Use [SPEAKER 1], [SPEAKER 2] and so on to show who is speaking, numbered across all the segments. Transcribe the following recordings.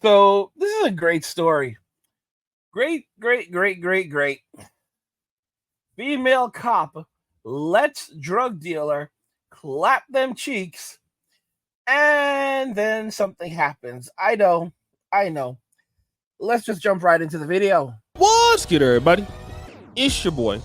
[SPEAKER 1] So this is a great story. Great. Female cop lets drug dealer clap them cheeks, and then something happens. I know. Let's just jump right into the video.
[SPEAKER 2] What's good, everybody? It's your boy,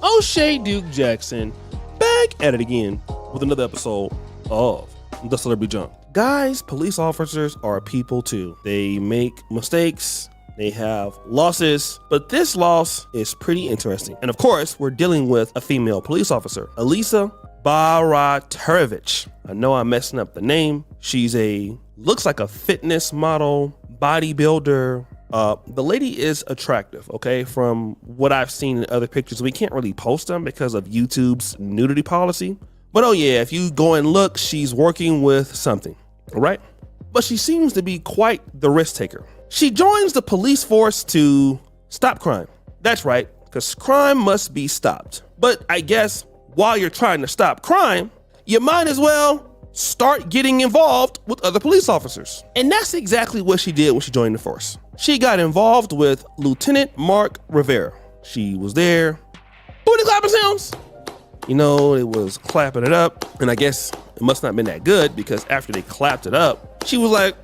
[SPEAKER 2] O'Shea Duke Jackson, back at it again with another episode of The Celebrity Jump. Guys, police officers are people too. They make mistakes, they have losses, but this loss is pretty interesting. And of course, we're dealing with a female police officer, Alisa Barich. I know I'm messing up the name. She's looks like a fitness model, bodybuilder. The lady is attractive, okay? From what I've seen in other pictures, we can't really post them because of YouTube's nudity policy. But oh yeah, if you go and look, she's working with something, all right? But she seems to be quite the risk taker. She joins the police force to stop crime. That's right, because crime must be stopped. But I guess while you're trying to stop crime, you might as well start getting involved with other police officers. And that's exactly what she did when she joined the force. She got involved with Lieutenant Mark Rivera. She was there. Booty clapping sounds. You know, it was clapping it up, and I guess it must not have been that good because after they clapped it up, she was like,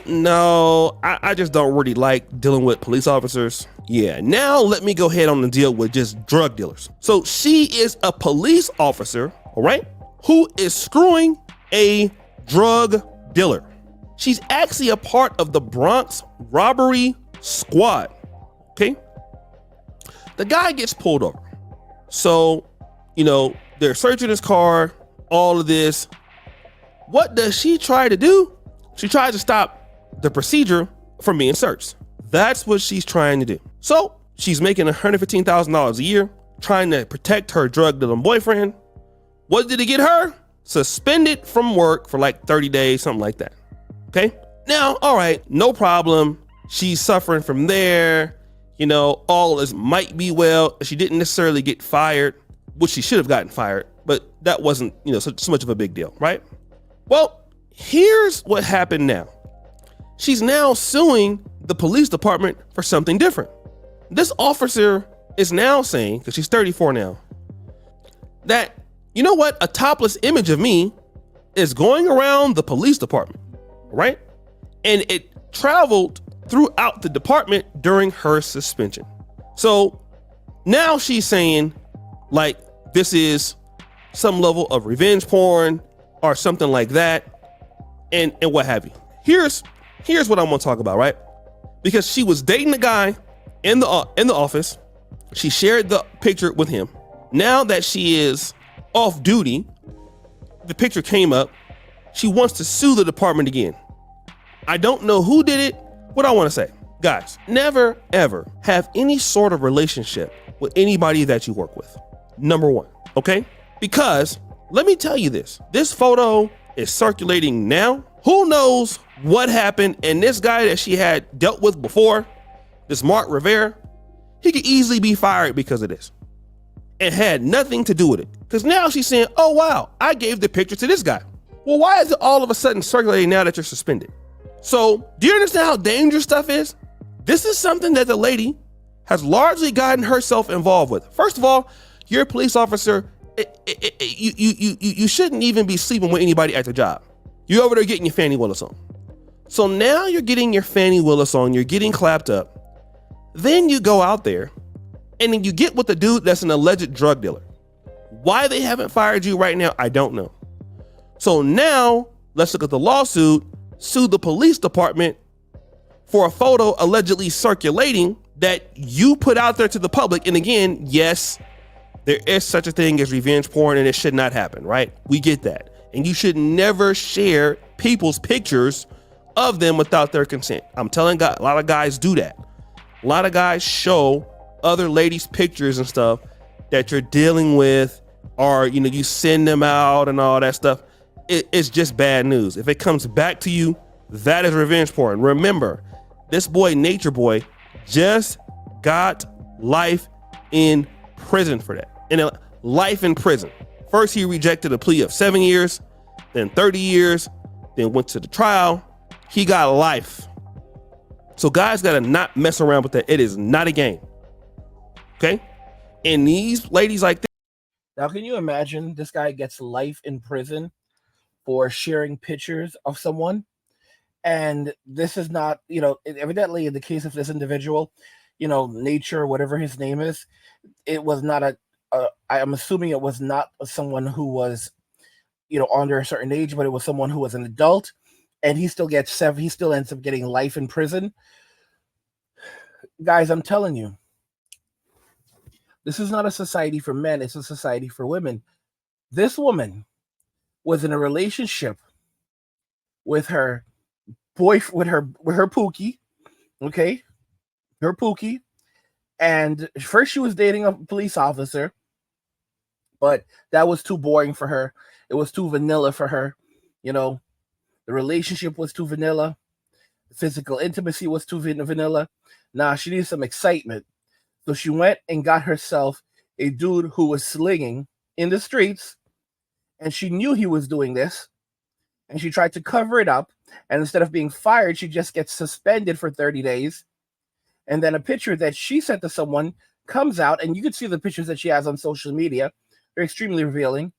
[SPEAKER 2] no, I just don't really like dealing with police officers. Yeah, now let me go ahead on and deal with just drug dealers. So she is a police officer, all right, who is screwing a drug dealer. She's actually a part of the Bronx robbery squad, okay? The guy gets pulled over. So, you know, they're searching his car, all of this. What does she try to do? She tries to stop the procedure from being searched. That's what she's trying to do. So she's making $115,000 a year, trying to protect her drug dealing boyfriend. What did it get her? Suspended from work for like 30 days, something like that. Okay. Now, all right, no problem. She's suffering from there. You know, all is might be well. She didn't necessarily get fired, which she should have gotten fired, but that wasn't, you know, so much of a big deal, right? Well, here's what happened now. She's now suing the police department for something different. This officer is now saying, because she's 34 now, that, you know what, a topless image of me is going around the police department, right? And it traveled throughout the department during her suspension. So now she's saying, like, this is some level of revenge porn or something like that, and what have you. Here's what I'm gonna talk about, right? Because she was dating a guy in the office. She shared the picture with him. Now that she is off duty, the picture came up. She wants to sue the department again. I don't know who did it. What I want to say, guys, never ever have any sort of relationship with anybody that you work with. Number one, okay? Because let me tell you this photo is circulating now. Who knows what happened? And this guy that she had dealt with before, this Mark Rivera, he could easily be fired because of this. It had nothing to do with it. Because now she's saying, oh, wow, I gave the picture to this guy. Well, why is it all of a sudden circulating now that you're suspended? So do you understand how dangerous stuff is? This is something that the lady has largely gotten herself involved with. First of all, you're a police officer. You shouldn't even be sleeping with anybody at the job. You're over there getting your Fannie Willis on. So now you're getting your Fannie Willis on, you're getting clapped up. Then you go out there and then you get with the dude that's an alleged drug dealer. Why they haven't fired you right now, I don't know. So now let's look at the lawsuit. Sue the police department for a photo allegedly circulating that you put out there to the public. And again, yes, there is such a thing as revenge porn and it should not happen, right? We get that. And you should never share people's pictures of them without their consent. I'm telling God, a lot of guys do that. A lot of guys show other ladies' pictures and stuff that you're dealing with, or, you know, you send them out and all that stuff. It's just bad news. If it comes back to you, that is revenge porn. Remember, this boy, Nature Boy, just got life in prison for that. And life in prison. First, he rejected a plea of 7 years, then 30 years, then went to the trial. He got life. So guys gotta not mess around with that. It is not a game. Okay? And these ladies like this.
[SPEAKER 1] Now, can you imagine this guy gets life in prison for sharing pictures of someone? And this is not, evidently in the case of this individual, Nature, whatever his name is, it was not I'm assuming it was not someone who was, under a certain age, but it was someone who was an adult, and he still ends up getting life in prison. Guys, I'm telling you, this is not a society for men, it's a society for women. This woman was in a relationship with her with her Pookie, okay? Her Pookie. And first she was dating a police officer, but that was too boring for her. It was too vanilla for her. The relationship was too vanilla. The physical intimacy was too vanilla. Nah, she needed some excitement. So she went and got herself a dude who was slinging in the streets, and she knew he was doing this, and she tried to cover it up. And instead of being fired, she just gets suspended for 30 days. And then a picture that she sent to someone comes out, and you can see the pictures that she has on social media. They're extremely revealing.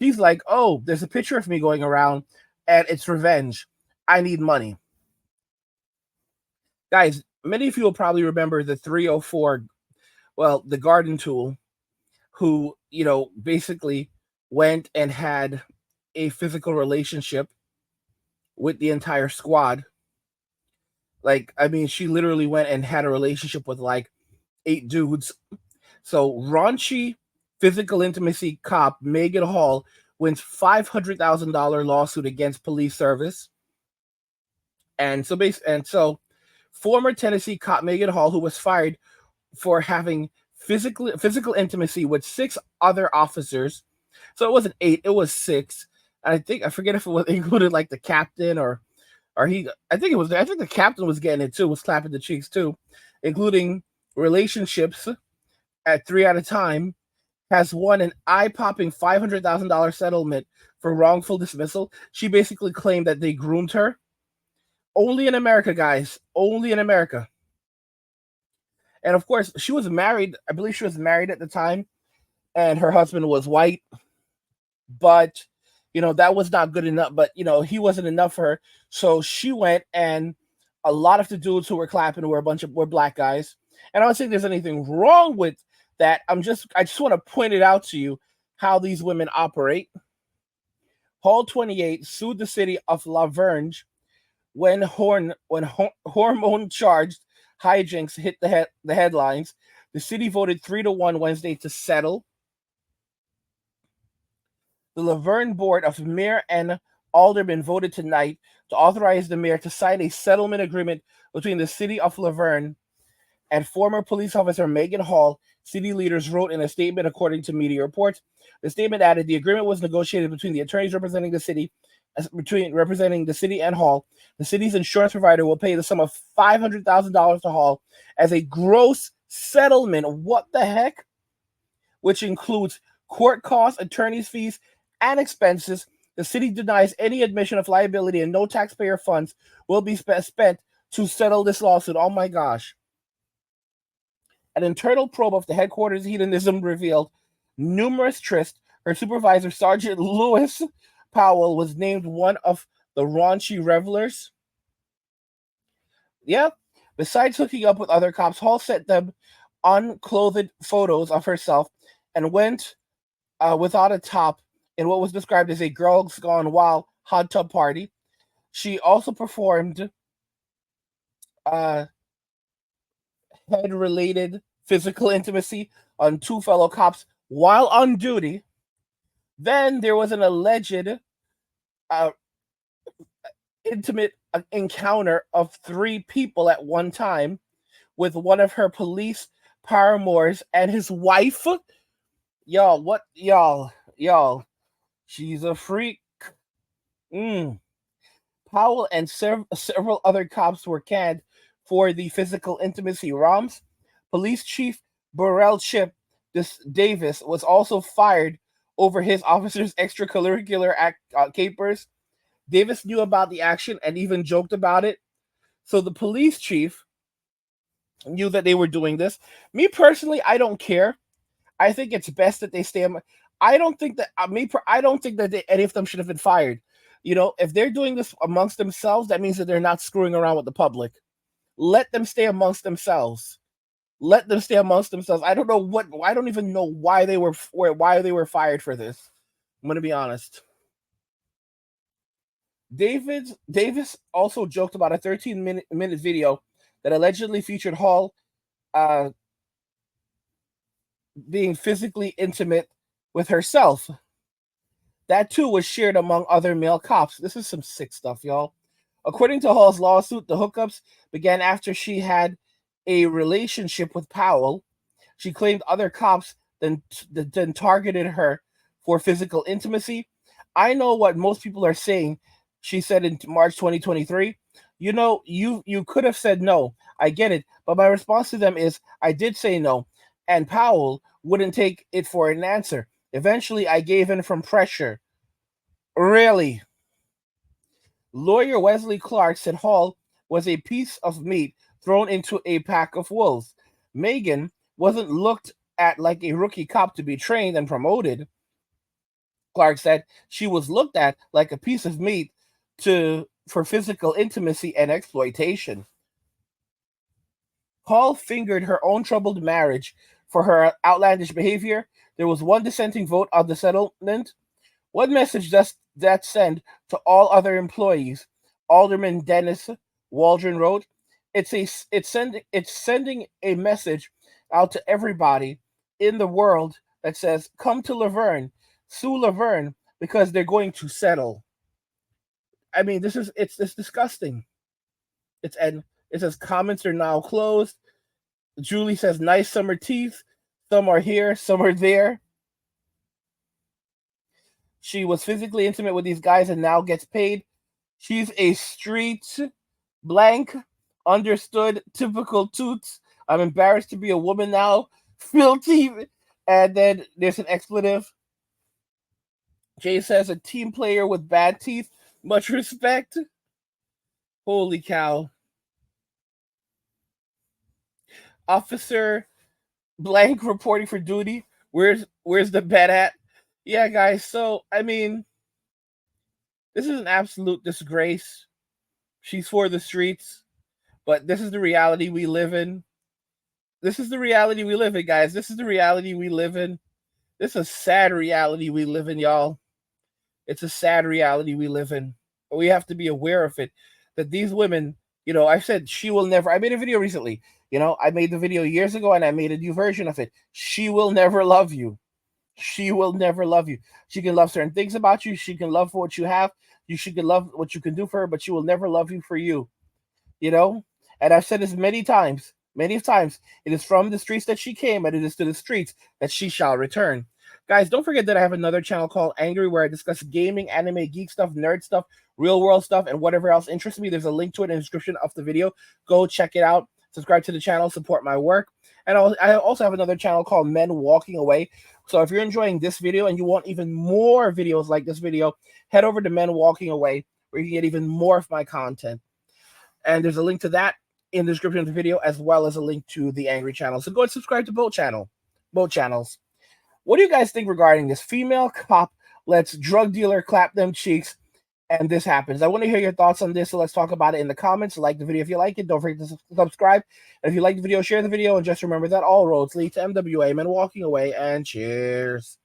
[SPEAKER 1] She's like, oh, there's a picture of me going around, and it's revenge. I need money. Guys, many of you will probably remember the 304, the garden tool, who, basically went and had a physical relationship with the entire squad. She literally went and had a relationship with 8 dudes. So raunchy physical intimacy cop Megan Hall wins $500,000 lawsuit against police service. And so former Tennessee cop Megan Hall, who was fired for having physical intimacy with 6 other officers. So it wasn't 8, it was 6. I forget if it was included the captain or I think the captain was getting it too, was clapping the cheeks too, including relationships at 3 at a time, has won an eye-popping $500,000 settlement for wrongful dismissal. She basically claimed that they groomed her. Only in America, guys. Only in America. And of course, she was married. I believe she was married at the time, and her husband was white. But that was not good enough. But he wasn't enough for her. So she went, and a lot of the dudes who were clapping were black guys. And I don't think there's anything wrong with that. I just want to point it out to you how these women operate. Hall 28 sued the city of La Vergne when hormone-charged hijinks hit the headlines. The city voted 3-1 Wednesday to settle. The La Vergne Board of Mayor and Aldermen voted tonight to authorize the mayor to sign a settlement agreement between the city of La Vergne and former police officer Megan Hall. City leaders wrote in a statement, according to media reports. The statement added the agreement was negotiated between the attorneys representing the city and Hall. The city's insurance provider will pay the sum of $500,000 to Hall as a gross settlement. What the heck? Which includes court costs, attorney's fees, and expenses. The city denies any admission of liability, and no taxpayer funds will be spent to settle this lawsuit. Oh my gosh. An internal probe of the headquarters hedonism revealed numerous trysts. Her supervisor, Sergeant Lewis Powell, was named one of the raunchy revelers. Yeah. Besides hooking up with other cops, Hall sent them unclothed photos of herself and went without a top in what was described as a Girls Gone Wild hot tub party. She also performed head-related physical intimacy on 2 fellow cops while on duty. Then there was an alleged intimate encounter of 3 people at one time with one of her police paramours and his wife. Y'all, she's a freak. Powell and several other cops were canned for the physical intimacy romps. Police Chief Burrell Chip Davis was also fired over his officers' extracurricular capers. Davis knew about the action and even joked about it. So the police chief knew that they were doing this. Me personally, I don't care. I think it's best that they stay. I don't think that I don't think that any of them should have been fired. If they're doing this amongst themselves, that means that they're not screwing around with the public. Let them stay amongst themselves. Let them stay amongst themselves. I don't know what. I don't even know why they were fired for this. I'm gonna be honest. Davis also joked about a 13-minute video that allegedly featured Hall being physically intimate with herself. That too was shared among other male cops. This is some sick stuff, y'all. According to Hall's lawsuit, the hookups began after she had a relationship with Powell. She claimed other cops then targeted her for physical intimacy. I know what most people are saying, she said in March 2023. You could have said no. I get it. But my response to them is, I did say no. And Powell wouldn't take it for an answer. Eventually, I gave in from pressure. Really? Lawyer Wesley Clark said Hall was a piece of meat thrown into a pack of wolves. Megan wasn't looked at like a rookie cop to be trained and promoted. Clark said she was looked at like a piece of meat for physical intimacy and exploitation. Hall fingered her own troubled marriage for her outlandish behavior. There was one dissenting vote on the settlement. What message does that send to all other employees? Alderman Dennis Waldron wrote, It's sending a message out to everybody in the world that says, come to Laverne, sue Laverne, because they're going to settle. I mean, it's disgusting. It says comments are now closed. Julie says, nice summer teeth. Some are here, some are there. She was physically intimate with these guys and now gets paid. She's a street blank. Understood. Typical toots. I'm embarrassed to be a woman now. Filthy. And then there's an expletive. Jay says, a team player with bad teeth. Much respect. Holy cow. Officer blank reporting for duty. Where's the bed at? Yeah, guys. So, I mean, this is an absolute disgrace. She's for the streets, but this is the reality we live in. This is the reality we live in, guys. This is the reality we live in. This is a sad reality we live in, y'all. It's a sad reality we live in. We have to be aware of it. That these women, I said she will never. I made a video recently. I made the video years ago and I made a new version of it. She will never love you. She will never love you. She can love certain things about you. She can love for what you have. She can love what you can do for her, but she will never love you for you. And I've said this many times. It is from the streets that she came, and it is to the streets that she shall return. Guys, don't forget that I have another channel called Angry, where I discuss gaming, anime, geek stuff, nerd stuff, real world stuff, and whatever else interests me. There's a link to it in the description of the video. Go check it out. Subscribe to the channel, support my work. And I also have another channel called Men Walking Away. So if you're enjoying this video and you want even more videos like this video, head over to Men Walking Away, where you can get even more of my content. And there's a link to that in the description of the video, as well as a link to the Angry channel. So go and subscribe to both channels. What do you guys think regarding this? Female cop lets drug dealer clap them cheeks, and this happens. I want to hear your thoughts on this, so let's talk about it in the comments. Like the video if you like it. Don't forget to subscribe. And if you like the video, share the video. And just remember that all roads lead to MWA, Men Walking Away, and cheers.